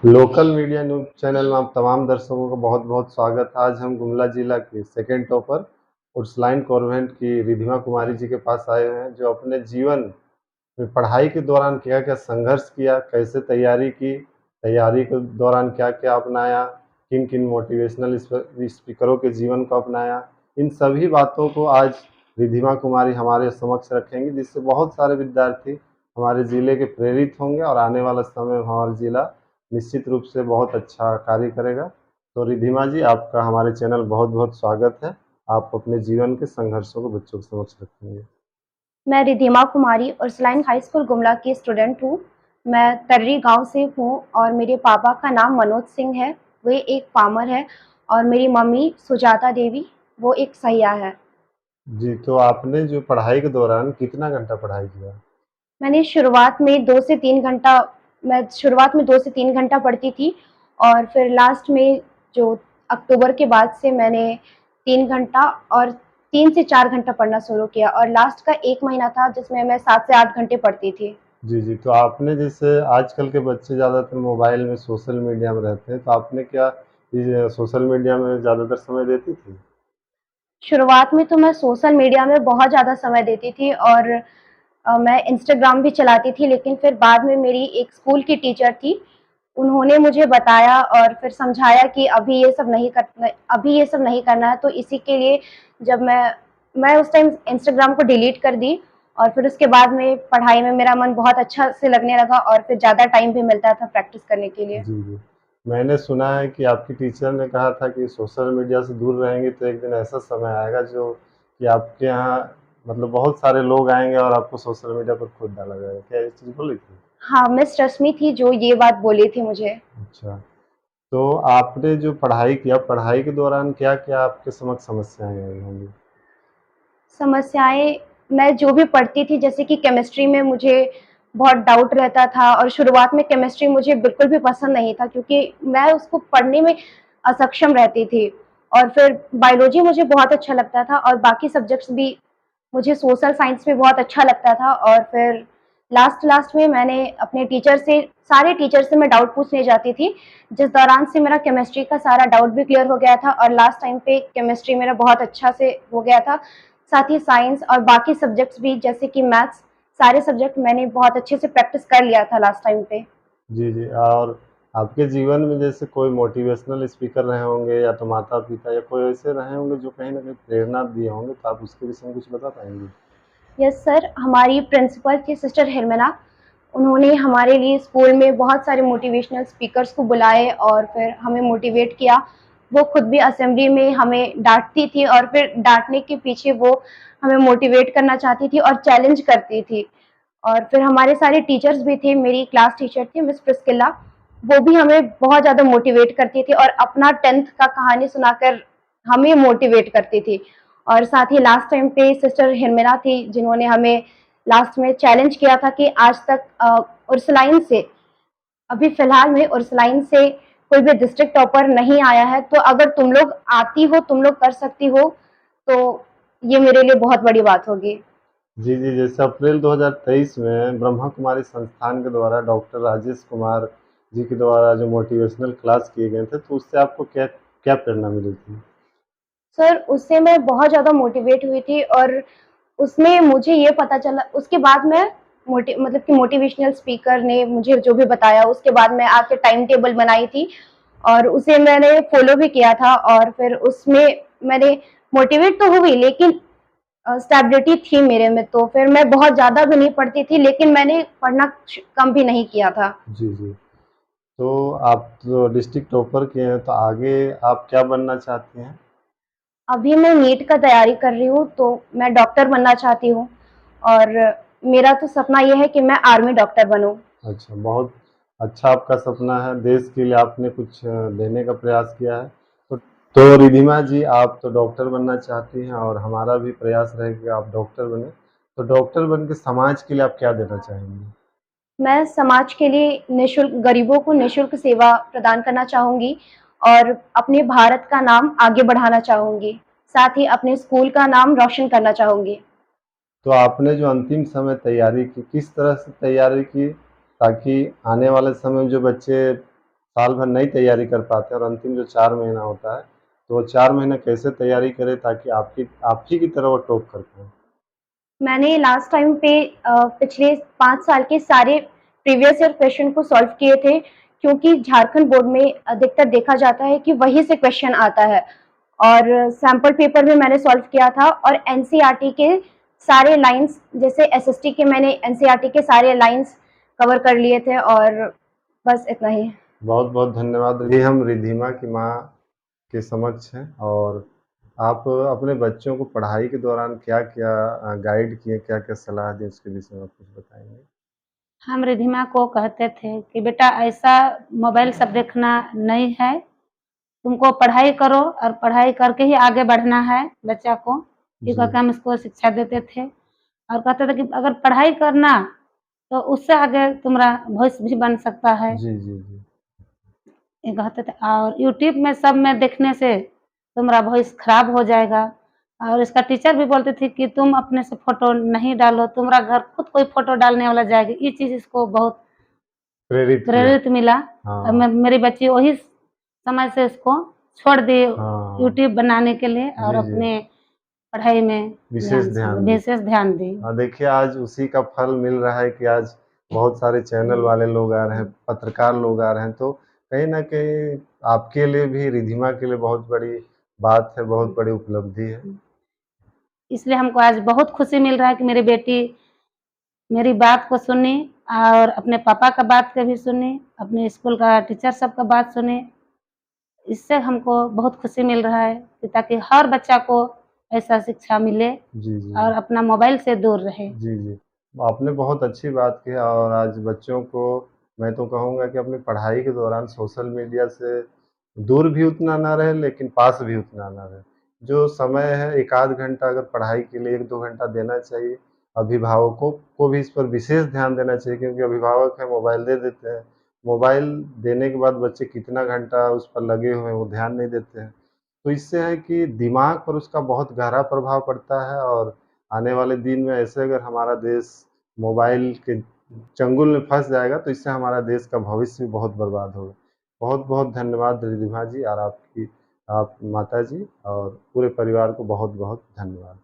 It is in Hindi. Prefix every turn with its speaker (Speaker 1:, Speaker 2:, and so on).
Speaker 1: लोकल मीडिया न्यूज़ चैनल में आप तमाम दर्शकों का बहुत-बहुत स्वागत है। आज हम गुमला जिला की सेकंड टॉपर उर्सुलाइन कॉन्वेंट की रिधिमा कुमारी जी के पास आए हुए हैं, जो अपने जीवन में पढ़ाई के दौरान क्या-क्या संघर्ष किया, कैसे तैयारी की, तैयारी के दौरान क्या-क्या अपनाया, किन-किन मोटिवेशनल स्पीकरों के जीवन को अपनाया। इन सभी बातों को आज रिधिमा कुमारी हमारे समक्ष रखेंगी, जिससे बहुत सारे विद्यार्थी हमारे ज़िले के प्रेरित होंगे और आने वाला समय में हमारा ज़िला निश्चित रूप से बहुत अच्छा कार्य करेगा। तो रिधिमा जी, आपका हमारे चैनल बहुत-बहुत स्वागत है। आप अपने जीवन के संघर्षों को बच्चों के समक्ष रखेंगे।
Speaker 2: मैं रिधिमा कुमारी उर्सुलाइन हाई स्कूल गुमला की स्टूडेंट हूँ। मैं तर्री गांव से हूँ और मेरे पापा का नाम मनोज सिंह है, वे एक फार्मर है और मेरी मम्मी सुजाता देवी, वो एक सहिया है।
Speaker 1: जी, तो आपने जो पढ़ाई के दौरान कितना घंटा पढ़ाई किया?
Speaker 2: मैंने शुरुआत में 2 से 3 घंटा मैं शुरुआत में 2 से 3 घंटा पढ़ती थी और फिर लास्ट में जो अक्टूबर के बाद से मैंने 3 घंटा और 3 से 4 घंटा पढ़ना शुरू किया और लास्ट का 1 महीना था जिसमें मैं 7 से 8 घंटे पढ़ती थी।
Speaker 1: जी, जी। तो आपने जैसे आजकल के बच्चे ज़्यादातर मोबाइल में, सोशल मीडिया में रहते हैं, तो आपने क्या ये सोशल मीडिया में ज़्यादातर समय देती थी?
Speaker 2: शुरुआत में तो मैं सोशल मीडिया में बहुत ज़्यादा समय देती थी और मैं इंस्टाग्राम भी चलाती थी, लेकिन फिर बाद में मेरी एक स्कूल की टीचर थी, उन्होंने मुझे बताया और फिर समझाया कि अभी ये सब नहीं करना है, तो इसी के लिए जब मैं उस टाइम इंस्टाग्राम को डिलीट कर दी और फिर उसके बाद में पढ़ाई में मेरा मन बहुत अच्छा से लगने लगा और फिर ज़्यादा टाइम भी मिलता था प्रैक्टिस करने के लिए।
Speaker 1: जी, जी। मैंने सुना है कि आपकी टीचर ने कहा था कि सोशल मीडिया से दूर रहेंगी तो एक दिन ऐसा समय आएगा जो कि आपके यहाँ मतलब बहुत सारे लोग आएँगे और आपको सोशल मीडिया पर खोज डाला जाएगा। क्या ये चीज़ बोली थी?
Speaker 2: हाँ, मिस रश्मि थी जो ये बात बोली थी मुझे।
Speaker 1: अच्छा। तो आपने जो पढ़ाई किया, पढ़ाई के दौरान क्या-क्या आपके समक्ष समस्याएँ आई होंगी?
Speaker 2: समस्याएँ मैं जो भी पढ़ती थी जैसे कि केमिस्ट्री में मुझे बहुत डाउट रहता था और शुरुआत में केमिस्ट्री मुझे बिल्कुल भी पसंद नहीं था क्योंकि मैं उसको पढ़ने में असक्षम रहती थी और फिर बायोलॉजी मुझे बहुत अच्छा लगता था और बाकी सब्जेक्ट्स भी मुझे सोशल साइंस में बहुत अच्छा लगता था और फिर लास्ट में मैंने अपने टीचर से सारे टीचर से मैं डाउट पूछने जाती थी, जिस दौरान से मेरा केमिस्ट्री का सारा डाउट भी क्लियर हो गया था और लास्ट टाइम पे केमिस्ट्री मेरा बहुत अच्छा से हो गया था। साथ ही साइंस और बाकी सब्जेक्ट्स भी जैसे कि मैथ्स, सारे सब्जेक्ट मैंने बहुत अच्छे से प्रैक्टिस कर लिया था लास्ट टाइम पे।
Speaker 1: जी, जी। और आपके जीवन में जैसे कोई मोटिवेशनल स्पीकर रहे होंगे या तो माता-पिता या कोई ऐसे रहे होंगे जो कहीं न कहीं प्रेरणा दिए होंगे, तो आप उसके विषय में कुछ बता पाएँगी?
Speaker 2: यस सर, हमारी प्रिंसिपल थी सिस्टर हिरमिला, उन्होंने हमारे लिए स्कूल में बहुत सारे मोटिवेशनल स्पीकर्स को बुलाए और फिर हमें मोटिवेट किया। वो खुद भी असेंबली में हमें डाँटती थी और फिर डाँटने के पीछे वो हमें मोटिवेट करना चाहती थी और चैलेंज करती थी। और फिर हमारे सारे टीचर्स भी थे, मेरी क्लास टीचर थी मिस प्रिस्किला, वो भी हमें बहुत ज़्यादा मोटिवेट करती थी और अपना 10th का कहानी सुनाकर हमें मोटिवेट करती थी। और साथ ही लास्ट टाइम पे सिस्टर हिरमिरा थी, जिन्होंने हमें लास्ट में चैलेंज किया था कि आज तक उर्सुलाइन से अभी फ़िलहाल में उर्सुलाइन से कोई भी डिस्ट्रिक्ट टॉपर नहीं आया है, तो अगर तुम लोग आती हो, तुम लोग कर सकती हो, तो ये मेरे लिए बहुत बड़ी बात होगी।
Speaker 1: जी, जी। जैसे अप्रैल 2023 में ब्रह्मा कुमारी संस्थान के द्वारा डॉक्टर राजेश कुमार जी के द्वारा जो मोटिवेशनल क्लास किए गए थे, तो उससे आपको क्या क्या प्रेरणा मिली थी?
Speaker 2: सर, उससे मैं बहुत ज़्यादा मोटिवेट हुई थी और उसमें मुझे ये पता चला उसके बाद मैं मतलब कि मोटिवेशनल स्पीकर ने मुझे जो भी बताया, उसके बाद मैं आके टाइम टेबल बनाई थी और उसे मैंने फ़ॉलो भी किया था और फिर उसमें मैंने मोटिवेट तो हुई लेकिन स्टेबिलिटी थी मेरे में, तो फिर मैं बहुत ज़्यादा भी नहीं पढ़ती थी, लेकिन मैंने पढ़ना कम भी नहीं किया था।
Speaker 1: जी, जी। तो आप तो डिस्ट्रिक्ट टॉपर किए हैं, तो आगे आप क्या बनना चाहती हैं?
Speaker 2: अभी मैं नीट का तैयारी कर रही हूँ, तो मैं डॉक्टर बनना चाहती हूँ और मेरा तो सपना ये है कि मैं आर्मी डॉक्टर बनूँ।
Speaker 1: अच्छा, बहुत अच्छा आपका सपना है, देश के लिए आपने कुछ देने का प्रयास किया है। तो रिधिमा जी, आप तो डॉक्टर बनना चाहती हैं और हमारा भी प्रयास रहेगा कि आप डॉक्टर बनें। तो डॉक्टर बन के समाज के लिए आप क्या देना चाहेंगी?
Speaker 2: मैं समाज के लिए निःशुल्क गरीबों को निःशुल्क सेवा प्रदान करना चाहूँगी और अपने भारत का नाम आगे बढ़ाना चाहूँगी। साथ ही अपने स्कूल का नाम रोशन करना चाहूँगी।
Speaker 1: तो आपने जो अंतिम समय तैयारी की, किस तरह से तैयारी की ताकि आने वाले समय में जो बच्चे साल भर नहीं तैयारी कर पाते और अंतिम जो 4 महीना होता है, तो वो 4 महीने कैसे तैयारी करें ताकि आप ही की तरह वो टॉप कर पाएँ?
Speaker 2: मैंने लास्ट टाइम पे पिछले 5 साल के सारे प्रीवियस ईयर क्वेश्चन को सॉल्व किए थे, क्योंकि झारखंड बोर्ड में अधिकतर देखा जाता है कि वहीं से क्वेश्चन आता है, और सैंपल पेपर भी मैंने सॉल्व किया था, और एनसीईआरटी के सारे लाइन्स, जैसे एसएसटी के मैंने एनसीईआरटी के सारे लाइन्स कवर कर लिए थे, और बस इतना ही।
Speaker 1: बहुत-बहुत धन्यवाद। ये हम रिद्धिमा की माँ के समक्ष हैं और आप अपने बच्चों को पढ़ाई के दौरान क्या-क्या गाइड किए, क्या-क्या सलाह दी उसके विषय में आप कुछ बताएँगे?
Speaker 3: हम रिधिमा को कहते थे कि बेटा ऐसा मोबाइल सब देखना नहीं है, तुमको पढ़ाई करो और पढ़ाई करके ही आगे बढ़ना है बच्चा को, ये
Speaker 1: जी।
Speaker 3: करके हम इसको शिक्षा देते थे और कहते थे कि अगर पढ़ाई करना तो उससे आगे तुम्हारा भविष्य भी बन सकता है।
Speaker 1: जी, जी, जी।
Speaker 3: ये कहते थे और यूट्यूब में सब में देखने से तुम्हारा भविष्य खराब हो जाएगा, और इसका टीचर भी बोलती थी कि तुम अपने से फ़ोटो नहीं डालो, तुम्हारा घर खुद कोई फ़ोटो डालने वाला जाएगी। ये चीज़ इसको बहुत
Speaker 1: प्रेरित किया।
Speaker 3: प्रेरित मिला और
Speaker 1: हाँ,
Speaker 3: मेरी बच्ची वही समय से इसको छोड़ दी
Speaker 1: हाँ।
Speaker 3: यूट्यूब बनाने के लिए और
Speaker 1: जी, जी।
Speaker 3: अपने पढ़ाई में
Speaker 1: विशेष ध्यान दी।
Speaker 3: विशेष ध्यान दी।
Speaker 1: देखिए आज उसी का फल मिल रहा है कि आज बहुत सारे चैनल वाले लोग आ रहे हैं, पत्रकार लोग आ रहे हैं, तो कहीं न कहीं आपके लिए भी, रिद्धिमा के लिए बहुत बड़ी बात है, बहुत बड़ी उपलब्धि है।
Speaker 3: इसलिए हमको आज बहुत खुशी मिल रहा है कि मेरी बेटी मेरी बात को सुनी और अपने पापा का बात को भी सुनी, अपने स्कूल का टीचर सब का बात सुनी। इससे हमको बहुत खुशी मिल रहा है कि ताकि हर बच्चा को ऐसा शिक्षा मिले
Speaker 1: जी, जी।
Speaker 3: और अपना मोबाइल से दूर रहे।
Speaker 1: जी, जी। आपने बहुत अच्छी बात की है और आज बच्चों को मैं तो कहूँगा कि अपनी पढ़ाई के दौरान सोशल मीडिया से दूर भी उतना ना रहे, लेकिन पास भी उतना ना रहे। जो समय है 1 आध घंटा अगर पढ़ाई के लिए 1-2 घंटा देना चाहिए। अभिभावकों को भी इस पर विशेष ध्यान देना चाहिए क्योंकि अभिभावक है मोबाइल दे देते हैं। मोबाइल देने के बाद बच्चे कितना घंटा उस पर लगे हुए हैं, वो ध्यान नहीं देते हैं। तो इससे है कि दिमाग पर उसका बहुत गहरा प्रभाव पड़ता है और आने वाले दिन में ऐसे अगर हमारा देश मोबाइल के चंगुल में फँस जाएगा तो इससे हमारा देश का भविष्य भी बहुत बर्बाद होगा। बहुत-बहुत धन्यवाद रिद्धिमा जी और आपकी आप माताजी और पूरे परिवार को बहुत-बहुत धन्यवाद।